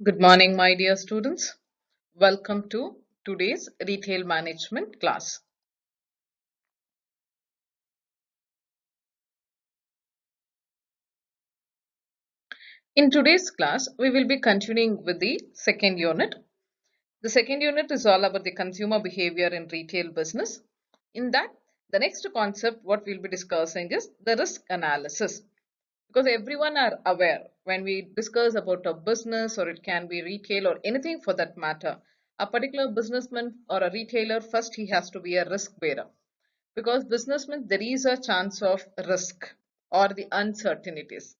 Good morning, my dear students. Welcome to today's retail management class. In today's class, we will be continuing with the second unit. The second unit is all about the consumer behavior in retail business. In that, the next concept what we'll be discussing is the risk analysis. Because everyone are aware when we discuss about a business or it can be retail or anything for that matter, a particular businessman or a retailer, first he has to be a risk bearer, because business means there is a chance of risk or the uncertainties.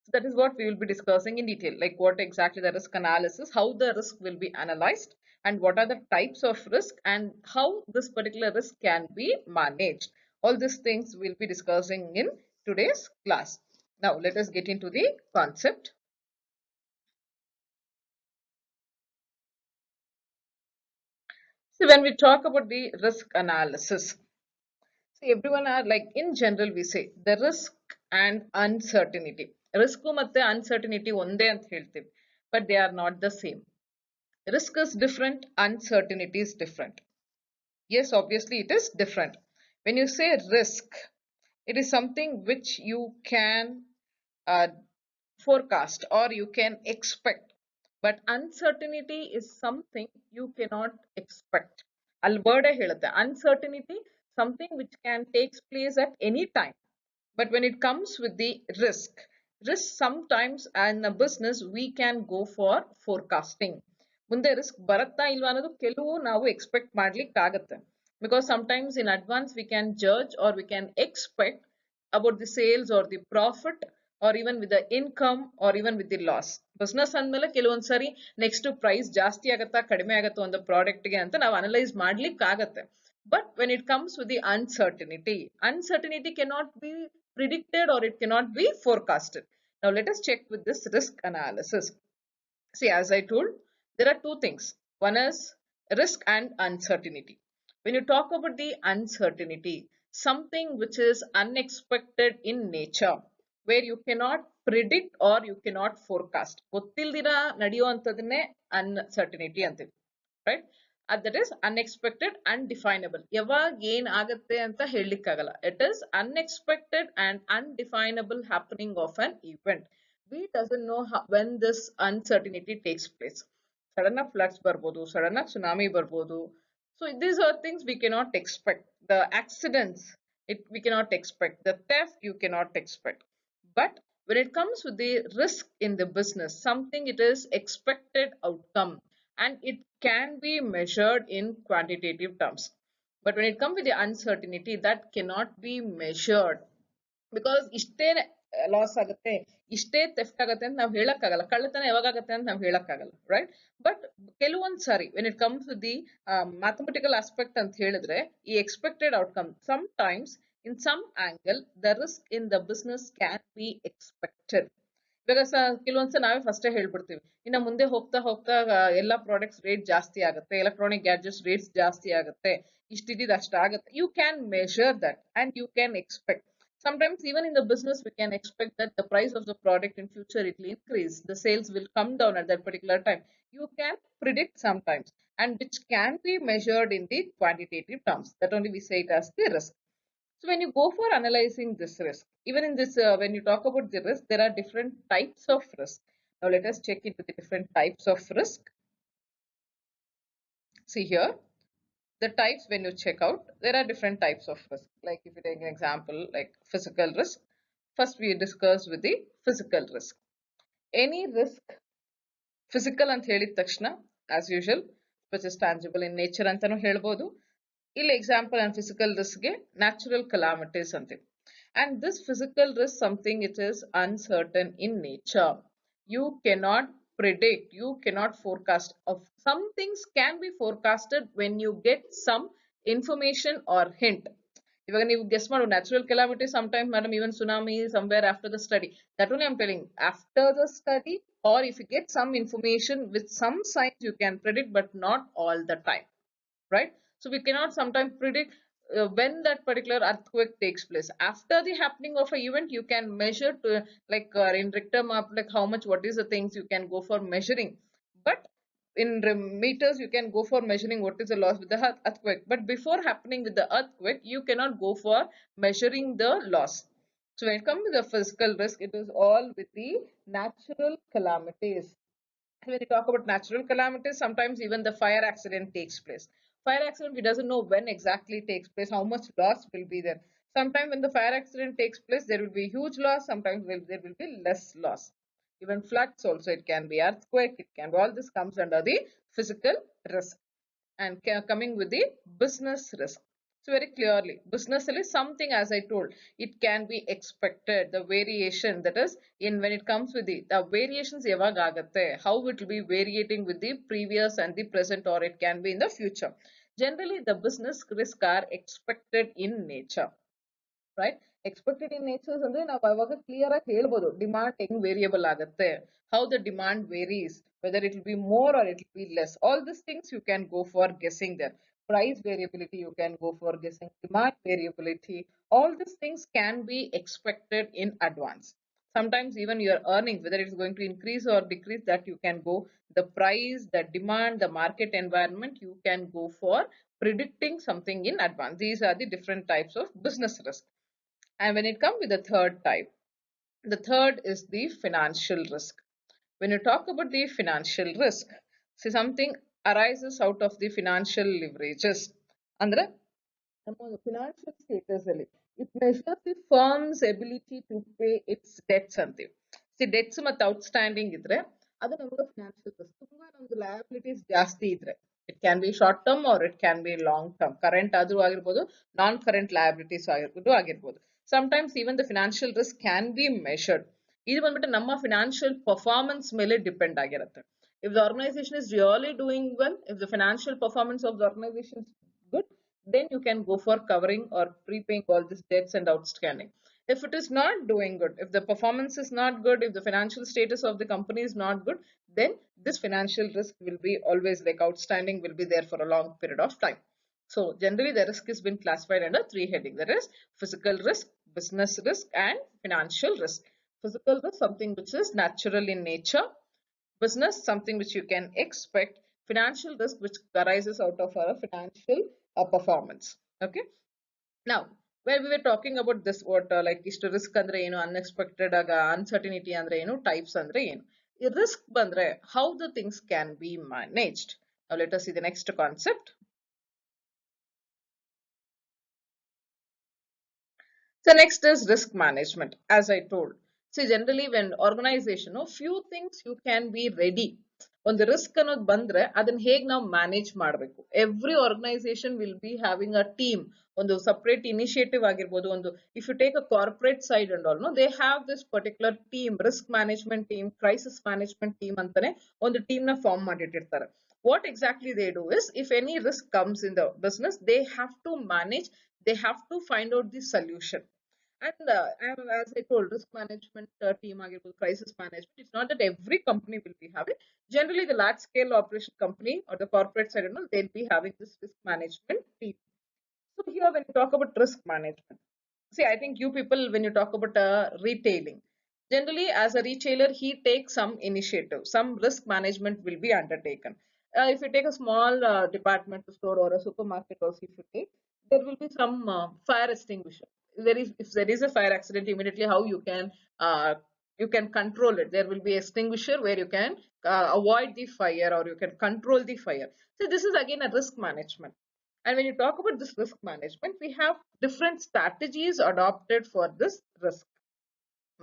So that is what we will be discussing in detail, like what exactly the risk analysis, how the risk will be analyzed, and what are the types of risk and how this particular risk can be managed. All these things we'll be discussing in today's class. Now let us get into the concept. So when we talk about the risk analysis, see, everyone are like in general we say the risk and uncertainty. Risk ಮತ್ತೆ uncertainty ಒಂದೇ ಅಂತ ಹೇಳ್ತೀವಿ, but they are not the same. Risk is different, uncertainty is different. Yes, obviously it is different. When you say risk, it is something which you can uh, forecast or you can expect, but uncertainty is something you cannot expect. ಅಲ್ಲಿ ವರ್ಡೇ ಹೇಳುತ್ತೆ uncertainty, something which can take place at any time. But when it comes with the risk sometimes in a business we can go for forecasting. ಮುಂದೆ risk ಬರುತ್ತಾ ಇಲ್ವಾ ಅನ್ನೋದು ಕೆಲವು ನಾವು expect ಮಾಡ್ಲಿಕ್ಕೆ ಆಗುತ್ತೆ, because sometimes in advance we can judge or we can expect about the sales or the profit or even with the income or even with the loss. Business ಅಂದ್ಮೇಲೆ ಕೆಲವೊಂದ್ಸರಿ next price ಜಾಸ್ತಿ ಆಗತ್ತಾ ಕಡಿಮೆ ಆಗತ್ತಾ ಒಂದು product ಗೆ ಅಂತ ನಾವು analyse ಮಾಡ್ಲಿಕ್ಕೆ ಆಗತ್ತೆ. But when it comes with the uncertainty cannot be predicted or it cannot be forecasted. Now let us check with this risk analysis. See, as I told, there are two things. One is risk and uncertainty. When you talk about the uncertainty, something which is unexpected in nature, where you cannot predict or you cannot forecast. ಗೊತ್ತಿಲ್ದಿರ ನಡೆಯುವಂಥದ್ದನ್ನೇ uncertainty ಅಂತೀವಿ, right? That is unexpected, undefinable. ಯಾವಾಗ ಏನ್ ಆಗತ್ತೆ ಅಂತ ಹೇಳಲಿಕ್ಕಾಗಲ್ಲ. It is unexpected and undefinable happening of an event. We doesn't know when this uncertainty takes place. Sudden floods ಬರ್ಬೋದು, sudden tsunami ಬರ್ಬೋದು. So these are things we cannot expect. The accidents, we cannot expect. The theft you cannot expect. But when it comes with the risk in the business, something it is expected outcome and it can be measured in quantitative terms. But when it comes with the uncertainty, that cannot be measured, because ಇಷ್ಟೇ loss ಆಗುತ್ತೆ, ಇಷ್ಟೇ theft ಆಗುತ್ತೆ ಅಂತ ನಾವು ಹೇಳಕ್ಕಾಗಲ್ಲ, ಕಳ್ಳತನ ಯಾವಾಗ ಆಗುತ್ತೆ ಅಂತ ನಾವು ಹೇಳಕ್ಕಾಗಲ್ಲ, ರೈಟ್? ಬಟ್ ಕೆಲವೊಂದ್ ಸಾರಿ when it comes to the mathematical aspect ಅಂತ ಹೇಳಿದ್ರೆ ಈ expected outcome sometimes in some angle the risk in the business can be expected. ಇವಾಗ ಕೆಲವೊಂದ್ಸಲ ನಾವೇ ಫಸ್ಟೇ ಹೇಳ್ಬಿಡ್ತೀವಿ, ಇನ್ನು ಮುಂದೆ ಹೋಗ್ತಾ ಹೋಗ್ತಾ ಎಲ್ಲಾ ಪ್ರಾಡಕ್ಟ್ಸ್ ರೇಟ್ ಜಾಸ್ತಿ ಆಗುತ್ತೆ, ಎಲೆಕ್ಟ್ರಾನಿಕ್ ಗ್ಯಾಜೆಟ್ಸ್ ರೇಟ್ಸ್ ಜಾಸ್ತಿ ಆಗುತ್ತೆ, ಇಷ್ಟಿದ್ದು ಅಷ್ಟಾಗುತ್ತೆ. You can measure that and you can expect. Sometimes even in the business we can expect that the price of the product in future it will increase, the sales will come down at that particular time. You can predict sometimes, and which can be measured in the quantitative terms. That only we say it as the risk. So when you go for analyzing this risk, even in this when you talk about the risk, there are different types of risk. Now let us check into the different types of risk. See here, the types when you check out, there are different types of risk. Like if you take an example like physical risk, first we discuss with the physical risk. Any risk physical ಅಂತ ಹೇಳಿದ ತಕ್ಷಣ as usual which is tangible in nature ಅಂತಾನು ಹೇಳ್ಬೋದು. ಇಲ್ಲಿ example and physical risk ಗೆ natural calamities ಅಂತೀವಿ. And this physical risk something it is uncertain in nature. You cannot predict, you cannot forecast. Of some things can be forecasted when you get some information or hint. ಇವಾಗ ನೀವು guess ಮಾಡು, natural calamity sometimes madam even tsunami somewhere after the study. That only I'm telling, after the study or if you get some information with some signs you can predict, but not all the time, right? So we cannot sometimes predict when that particular earthquake takes place. After the happening of an event you can measure to like in Richter map, like how much, what is the things you can go for measuring. but in meters you can go for measuring what is the loss with the earthquake, but before happening with the earthquake you cannot go for measuring the loss. So when it comes to the physical risk, it is all with the natural calamities. When you talk about natural calamities, sometimes even the fire accident takes place. Fire accident, he doesn't know when exactly takes place, how much loss will be there. Sometimes when the fire accident takes place, there will be huge loss. Sometimes there will be less loss. Even floods also, it can be earthquake, it can be, all this comes under the physical risk. And coming with the business risk. So very clearly, business is something, as I told, it can be expected. The variation, that is, in when it comes with the variations how it will be variating with the previous and the present, or it can be in the future. Generally, the business risk are expected in nature. Right, expected in natures ಅಂದ್ರೆ ನಾವು ಅವಾಗ clear ಆಗಿ ಹೇಳ್ಬೋದು demand ಹೆಂಗ್ variable ಆಗುತ್ತೆ, how the demand varies, whether it will be more or it will be less. All these things you can go for guessing there. Price variability you can go for guessing, demand variability, all these things can be expected in advance. Sometimes even your earnings, whether it is going to increase or decrease, that you can go, the price, the demand, the market environment, you can go for predicting something in advance. These are the different types of business risk. And when it comes with the third type, the third is the financial risk. When you talk about the financial risk, see, something arises out of the financial leverages. Andre, ನಮ್ಮ financial status ಅಲ್ಲಿ it measures the firm's ability to pay its debts ಅಂತೀವಿ. See, debts ಮತ್ತು outstanding ಇದ್ರೆ ಅದು ನಮಗೆ financial risk. ತುಂಬಾ ನಮ್ದು liabilities ಜಾಸ್ತಿ ಇದ್ರೆ, it can be short term or it can be long term, current ಆದ್ರೂ ಆಗಿರ್ಬೋದು, non current liabilities ಆಗಿರ್ಬೋದು. Sometimes even the financial risk can be measured. ಇದು ಬಂದ್ಬಿಟ್ಟು ನಮ್ಮ financial performance ಮೇಲೆ ಡಿಪೆಂಡ್ ಆಗಿರುತ್ತೆ. If the organization is really doing well, if the financial performance of the organization is good, then you can go for covering or prepaying all these debts and outstanding. If it is not doing good, if the performance is not good, if the financial status of the company is not good, then this financial risk will be always like outstanding will be there for a long period of time. So generally the risk has been classified under three headings, that is physical risk, business risk and financial risk. Physical risk, something which is natural in nature. Business, something which you can expect. Financial risk, which arises out of our financial performance. Okay. Now, when we were talking about this, what like istu risk andre enu, unexpected aga uncertainty andre enu, types andre enu. ಈ risk ಬಂದ್ರೆ how the things can be managed. Now let us see the next concept. So next is risk management. As I told, see, generally when organization, few things you can be ready. ಒಂದು risk ಅನ್ನೋದು ಬಂದ್ರೆ ಅದನ್ನ ಹೇಗೆ ನಾವು manage ಮಾಡಬೇಕು. Every organisation will be having a team, ಒಂದು separate initiative ಆಗಿರ್ಬೋದು, ಒಂದು if you take a corporate side and all, they have this particular team, risk management team, crisis management team ಅಂತಾನೆ ಒಂದು ಟೀಮ್ ನ ಫಾರ್ಮ್ ಮಾಡಿಟ್ಟಿರ್ತಾರೆ. What exactly they do is, if any risk comes in the business, they have to manage, they have to find out the solution. And as I told, risk management team, crisis management, it's not that every company will be having. Generally, the large scale operation company or the corporate side, they'll be having this risk management team. So here, when you talk about risk management, see, I think you people, when you talk about retailing, generally as a retailer, he takes some initiative, some risk management will be undertaken. If you take a small departmental store or a supermarket, also if you take, there will be some fire extinguisher. If there is a fire accident, immediately how you can control it. There will be extinguisher where you can avoid the fire or you can control the fire. So this is again a risk management. And when you talk about this risk management, we have different strategies adopted for this risk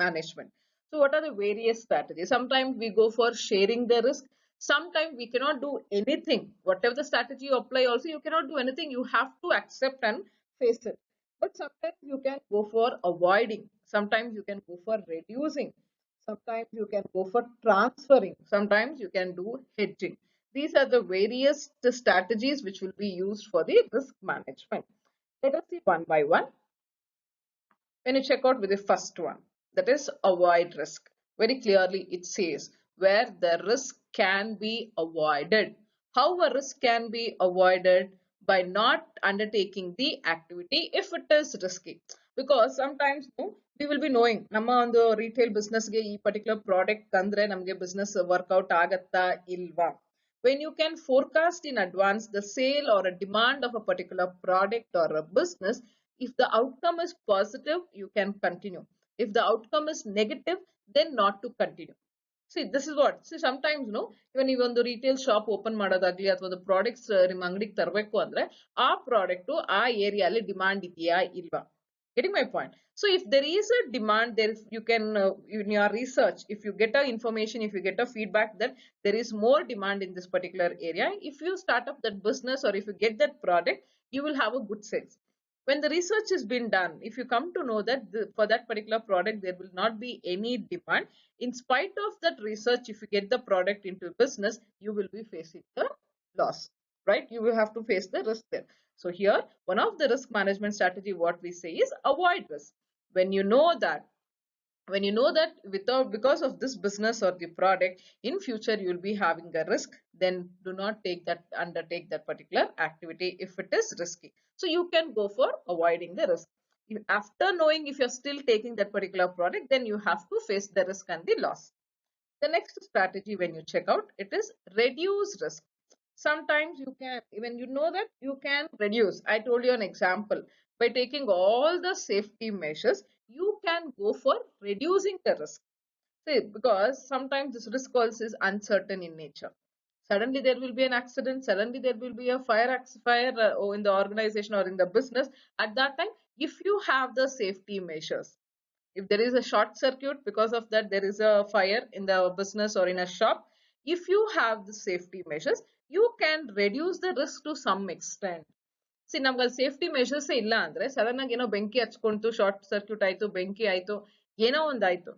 management. So what are the various strategies? Sometimes we go for sharing the risk. Sometimes we cannot do anything. Whatever the strategy you apply also, you cannot do anything. You have to accept and face it. But sometimes you can go for avoiding. Sometimes you can go for reducing. Sometimes you can go for transferring. Sometimes you can do hedging. These are the various strategies which will be used for the risk management. Let us see one by one. When you check out with the first one, that is avoid risk. Very clearly it says where the risk can be avoided. How a risk can be avoided? By not undertaking the activity if it is risky. Because sometimes we will be knowing ನಮ್ಮ ಒಂದು retail business ಗೆ ಈ particular product ತಂದ್ರೆ ನಮಗೆ business workout ಆಗತ್ತಾ ಇಲ್ವಾ. When you can forecast in advance the sale or a demand of a particular product or a business, if the outcome is positive, you can continue. If the outcome is negative, then not to continue. See, this is what. See, sometimes, no, even ಒಂದು retail shop open ಮಾಡೋದಾಗ್ಲಿ ಅಥವಾ ಒಂದು products ನಿಮ್ಮ ಅಂಗಡಿಗೆ ತರಬೇಕು ಅಂದ್ರೆ ಆ product ಆ ಏರಿಯಾಲಿ ಡಿಮಾಂಡ್ ಇದೆಯಾ ಇಲ್ವಾ. Getting my point? So if there is a demand, there is, you can in your research, if you get a information, if you get a feedback that there is more demand in this particular area, if you start up that business or if you get that product, you will have a good sales. When the research has been done, if you come to know that for that particular product there will not be any demand, in spite of that research, if you get the product into business, you will be facing the loss, right? You will have to face the risk there. So here, one of the risk management strategy, what we say is avoid risk. When you know that, without, because of this business or the product, in future you will be having a risk, then do not undertake that particular activity if it is risky. So you can go for avoiding the risk. After knowing if you're still taking that particular product, then you have to face the risk and the loss. The next strategy when you check out, it is reduce risk. Sometimes you can, when you know that, you can reduce. I told you an example. By taking all the safety measures, you can go for reducing the risk. See, because sometimes this risk also is uncertain in nature. Suddenly there will be an accident, suddenly there will be a fire in the organization or in the business. At that time, if you have the safety measures, if there is a short circuit, because of that there is a fire in the business or in a shop, if you have the safety measures, you can reduce the risk to some extent. See, ನಮ್ಗೆ safety measures ಇಲ್ಲ ಅಂದ್ರೆ sudden ಆಗಿ ಏನೋ ಬೆಂಕಿ ಹಚ್ಕೊಂತು, short circuit ಆಯ್ತು, ಬೆಂಕಿ ಆಯ್ತು, ಏನೋ ಒಂದಾಯ್ತು,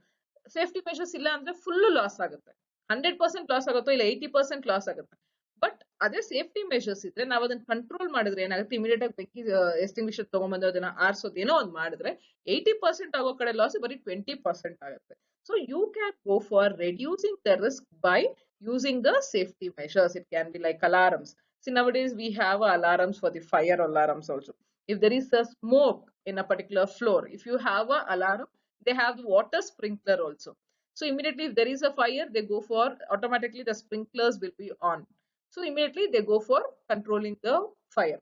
ಸೇಫ್ಟಿ ಮೆಷರ್ಸ್ ಇಲ್ಲ ಅಂದ್ರೆ ಫುಲ್ ಲಾಸ್ ಆಗುತ್ತೆ. 100% ಲಾಸ್ ಆಗುತ್ತೋ ಇಲ್ಲ 80% ಲಾಸ್ ಆಗುತ್ತೆ. ಬಟ್ ಅದೇ ಸೇಫ್ಟಿ ಮೆಷರ್ಸ್ ಇದ್ರೆ ನಾವು ಅದನ್ನ ಕಂಟ್ರೋಲ್ ಮಾಡಿದ್ರೆ ಏನಾಗುತ್ತೆ, ಇಮಿಡಿಯೇಟ್ ಆಗಿ ಬೆಂಕಿ ಎಸ್ಟಿಂಗ್ವಿಷರ್ ತಗೊಂಡ್ಬಂದು ಅದನ್ನ ಆರಿಸೋದು ಏನೋ ಒಂದು ಮಾಡಿದ್ರೆ 80% ಆಗೋ ಕಡೆ ಲಾಸ್ ಬರೀ 20% ಆಗುತ್ತೆ. So you can go for reducing the risk by using the safety measures. It can be like alarms. See, nowadays we have alarms for the fire alarms also. If there is a smoke in a particular floor, if you have a alarm, they have the water sprinkler also. So immediately if there is a fire, they go for, automatically the sprinklers will be on. So immediately they go for controlling the fire.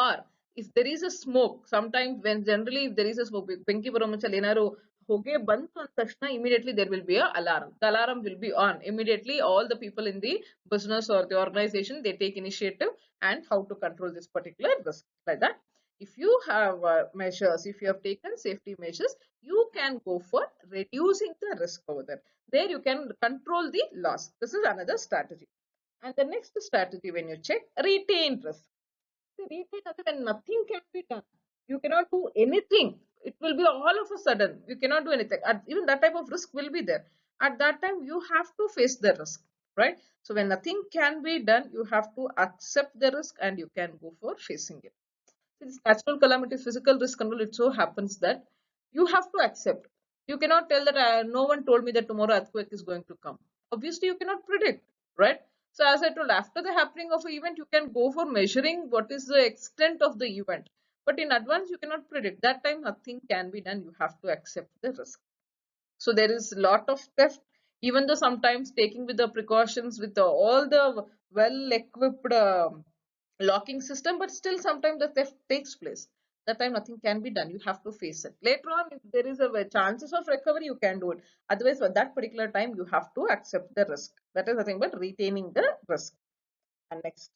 Or if there is a smoke, sometimes when generally if there is a smoke, ಬೆಂಕಿ ಬರೋ ಮುಂಚೆ ಏನಾದ್ರು ಹೊಗೆ ಬಂತು ಅಂದ ತಕ್ಷಣ immediately there will be a alarm. The alarm will be on. Immediately all the people in the business or the organization, they take initiative and how to control this particular risk. Like that, if you have measures, if you have taken safety measures, you can go for reducing the risk over there. There you can control the loss. This is another strategy. And the next strategy when you check, retain risk. Retain when nothing can be done. You cannot do anything. It will be all of a sudden. You cannot do anything. Even that type of risk will be there. At that time, you have to face the risk, right? So when nothing can be done, you have to accept the risk and you can go for facing it. This natural calamity, physical risk control, it so happens that you have to accept. You cannot tell that no one told me that tomorrow earthquake is going to come. Obviously, you cannot predict, right? So as I told, after the happening of an event, you can go for measuring what is the extent of the event. But in advance, you cannot predict. That time, nothing can be done. You have to accept the risk. So there is a lot of theft, even though sometimes taking with the precautions, with all the well-equipped locking system, but still sometimes the theft takes place. That time nothing can be done. You have to face it. Later on, if there is a chances of recovery, you can do it. Otherwise, for that particular time, you have to accept the risk. That is the thing, but retaining the risk. And next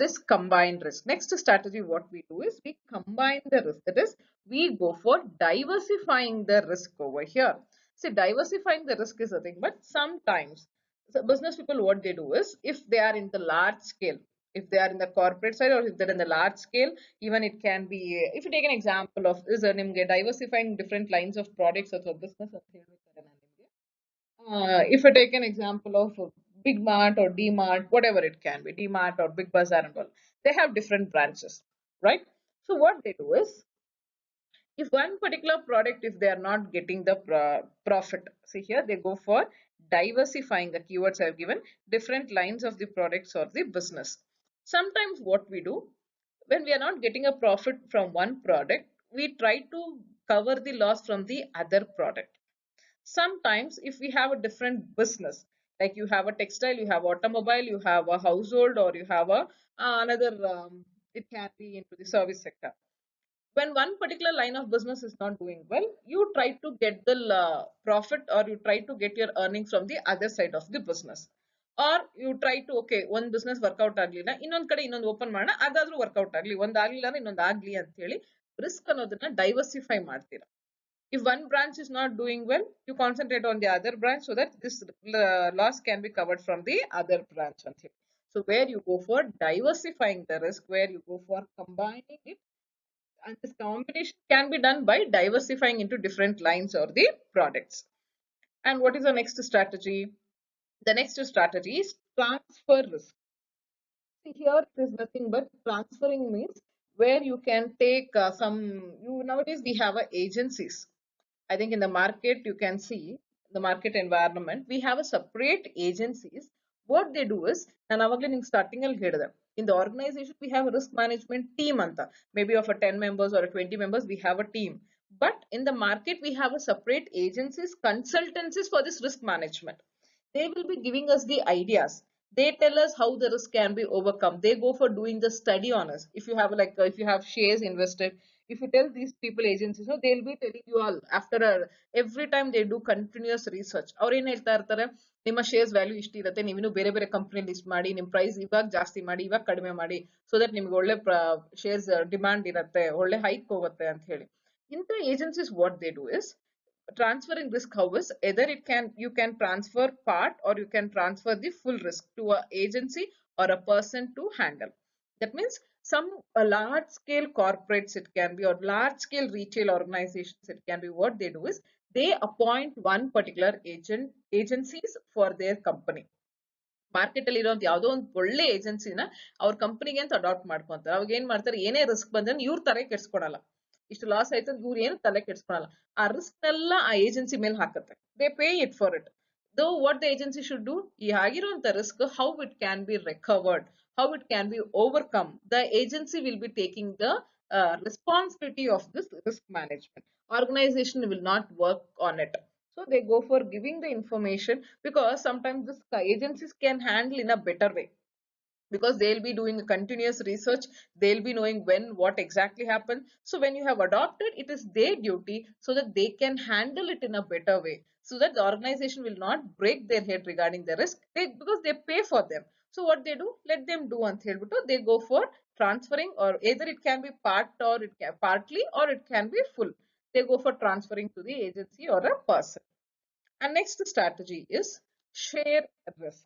is combined risk. Next strategy, what we do is we combine the risk. That is, we go for diversifying the risk over here. See, diversifying the risk is a thing, but sometimes the business people, what they do is, if they are in the large scale, if they are in the corporate side or if they're in the large scale, even it can be, if you take an example of is diversifying different lines of products or business. If you take an example of Big Mart or D Mart, whatever it can be, D Mart or Big Bazaar and all, they have different branches, right? So what they do is, if one particular product, if they are not getting the profit, see here they go for diversifying. The keywords I have given, different lines of the products or the business. Sometimes what we do, when we are not getting a profit from one product, we try to cover the loss from the other product. Sometimes if we have a different business, like you have a textile, you have automobile, you have a household, or you have a another, it can be into the service sector. When one particular line of business is not doing well, you try to get the profit, or you try to get your earnings from the other side of the business, or you try to, okay, one business workout ಆಗ್ಲಿಲ್ಲ, ಇನ್ನೊಂದ್ ಕಡೆ ಇನ್ನೊಂದು open ಮಾಡೋಣ, ಅದಾದ್ರೂ workout ಆಗ್ಲಿ, ಒಂದ್ ಆಗ್ಲಿಲ್ಲ ಅಂದ್ರೆ ಇನ್ನೊಂದ್ ಆಗ್ಲಿ ಅಂತ ಹೇಳಿ ರಿಸ್ಕ್ ಅನ್ನೋದನ್ನ ಡೈವರ್ಸಿಫೈ ಮಾಡ್ತೀರಾ. If one branch is not doing well, you concentrate on the other branch so that this loss can be covered from the other branch. So where you go for diversifying the risk, where you go for combining it, and this combination can be done by diversifying into different lines or the products. And what is the next strategy? The next strategy is transfer risk. See, here it is nothing but transferring means where you can take nowadays we have agencies. I think in the market you can see the market environment, we have a separate agencies. What they do is, and starting in the organization we have a risk management team anta. Maybe of a 10 members or a 20 members we have a team. But in the market we have a separate agencies, consultancies for this risk management. They will be giving us the ideas. They tell us how the risk can be overcome. They go for doing the study on us. If you have if you have shares invested, if you tell these people agencies, so they'll be telling you all after every time they do continuous research. ಅವ್ರು ಏನ್ ಹೇಳ್ತಾ ಇರ್ತಾರೆ, ನಿಮ್ಮ shares value ಇಷ್ಟ ಇರುತ್ತೆ, ನೀವು ಬೇರೆ ಬೇರೆ ಕಂಪನಿ ಲಿಸ್ಟ್ ಮಾಡಿ, ನಿಮ್ ಪ್ರೈಸ್ ಇವಾಗ ಜಾಸ್ತಿ ಮಾಡಿ, ಇವಾಗ ಕಡಿಮೆ ಮಾಡಿ, ಸೊ ದಟ್ ನಿಮ್ಗೆ ಒಳ್ಳೆ ಶೇರ್ಸ್ ಡಿಮಾಂಡ್ ಇರುತ್ತೆ, ಒಳ್ಳೆ ಹೈಕ್ ಹೋಗುತ್ತೆ ಅಂತ ಹೇಳಿ. ಇಂಥ agencies what they do is transferring risk. How is either it can, you can transfer part or you can transfer the full risk to a agency or a person to handle. That means some large scale corporates it can be, or large scale retail organizations it can be. What they do is they appoint one particular agencies for their company. Market ಅಲ್ಲಿ ಇರೋ ಯಾವುದೋ ಒಂದು ಒಳ್ಳೆ ಏಜೆನ್ಸಿನ ಅವ್ರ ಕಂಪನಿಗೆ ಅಂತ adapt ಮಾಡ್ಕೊಂತಾರೆ. ಅವಾಗ ಏನ್ ಮಾಡ್ತಾರೆ, ಏನೇ ರಿಸ್ಕ್ ಬಂದ್ರೆ ಇವ್ರ ತಲೆ ಕೆಡ್ಸ್ಕೊಡಲ್ಲ, ಇಷ್ಟು ಲಾಸ್ ಆಯ್ತು ಇವ್ರು ಏನು ತಲೆ ಕೆಡ್ಸ್ಕೊಳಲ್ಲ, ಆ ರಿಸ್ಕ್ ಎಲ್ಲ ಆ ಏಜೆನ್ಸಿ ಮೇಲೆ ಹಾಕುತ್ತೆ. They pay it for it. Though what the agency should do, ಈ ಆಗಿರುವಂತ risk how it can be recovered, how it can be overcome, the agency will be taking the responsibility of this risk management. Organization will not work on it. So they go for giving the information, because sometimes this agencies can handle in a better way, because they'll be doing a continuous research, they'll be knowing when what exactly happened. So when you have adopted, it is their duty so that they can handle it in a better way, so that the organization will not break their head regarding the risk, because they pay for them. So what they do, let them do ಅಂತ ಹೇಳ್ಬಿಟ್ಟು they go for transferring, or either it can be partly or it can be full. They go for transferring to the agency or a person. And next strategy is share risk.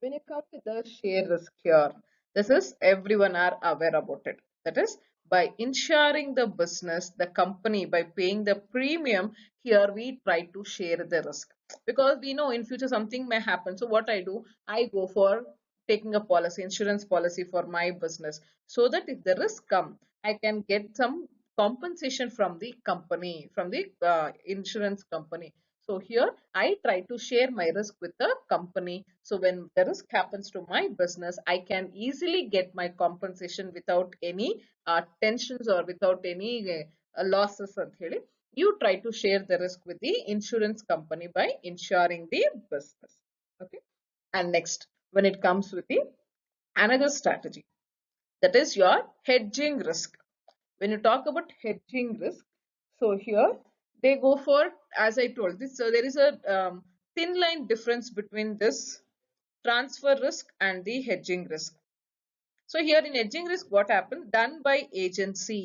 When you come to the share risk here, this is everyone are aware about it. That is, by insuring the business, the company, by paying the premium, here we try to share the risk, because we know in future something may happen. So what I do, I go for taking a policy, insurance policy for my business, so that if the risk come, I can get some compensation from the company, from the insurance company. So here I try to share my risk with the company. So when the risk happens to my business, I can easily get my compensation without any tensions or without any losses. You try to share the risk with the insurance company by insuring the business. Okay. And next, when it comes with the another strategy, that is your hedging risk. When you talk about hedging risk, so here they go for, as I told this, so there is a thin line difference between this transfer risk and the hedging risk. So here in hedging risk, what happened, done by agency.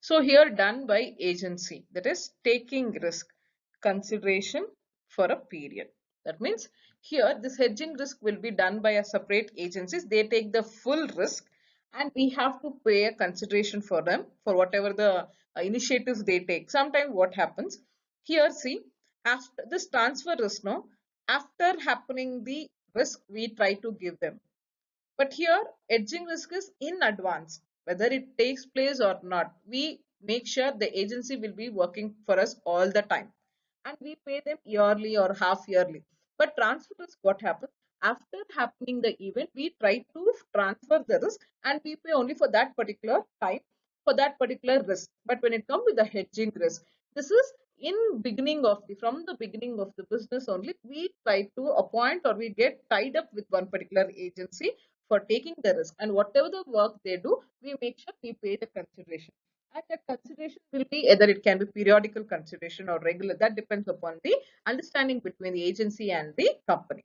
So here done by agency, that is taking risk consideration for a period. That means here this hedging risk will be done by a separate agencies. They take the full risk, and we have to pay a consideration for them for whatever the initiatives they take. Sometimes what happens here, see, after this transfer risk, no, after happening the risk, we try to give them. But here hedging risk is in advance, whether it takes place or not. We make sure the agency will be working for us all the time, and we pay them yearly or half yearly. But transfer risk, what happens? After happening the event, we try to transfer the risk and we pay only for that particular time. for that particular risk. But when it comes to the hedging risk, this is from the beginning of the business only, we try to appoint or we get tied up with one particular agency for taking the risk, and whatever the work they do, we make sure we pay the consideration. And that consideration will be either it can be periodical consideration or regular. That depends upon the understanding between the agency and the company.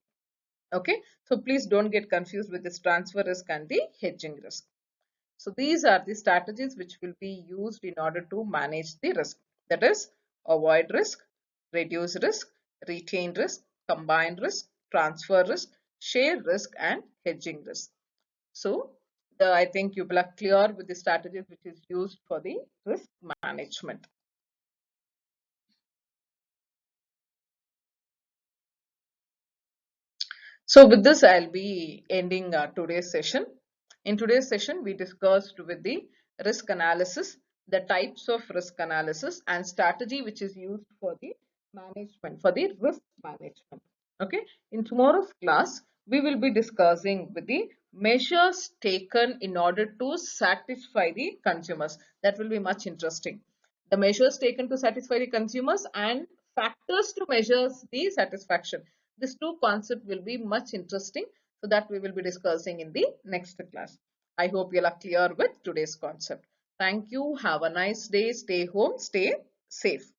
Okay, so please don't get confused with this transfer risk and the hedging risk. So these are the strategies which will be used in order to manage the risk. That is, avoid risk, reduce risk, retain risk, combine risk, transfer risk, share risk, and hedging risk. So I think you will are clear with the strategies which is used for the risk management. So with this, I'll be ending today's session. In today's session, we discussed with the risk analysis, the types of risk analysis and strategy which is used for the management, for the risk management. Okay. In tomorrow's class, we will be discussing with the measures taken in order to satisfy the consumers. That will be much interesting. The measures taken to satisfy the consumers and factors to measure the satisfaction. These two concepts will be much interesting. So that we will be discussing in the next class. I hope you are clear with today's concept. Thank you. Have a nice day. Stay home. Stay safe.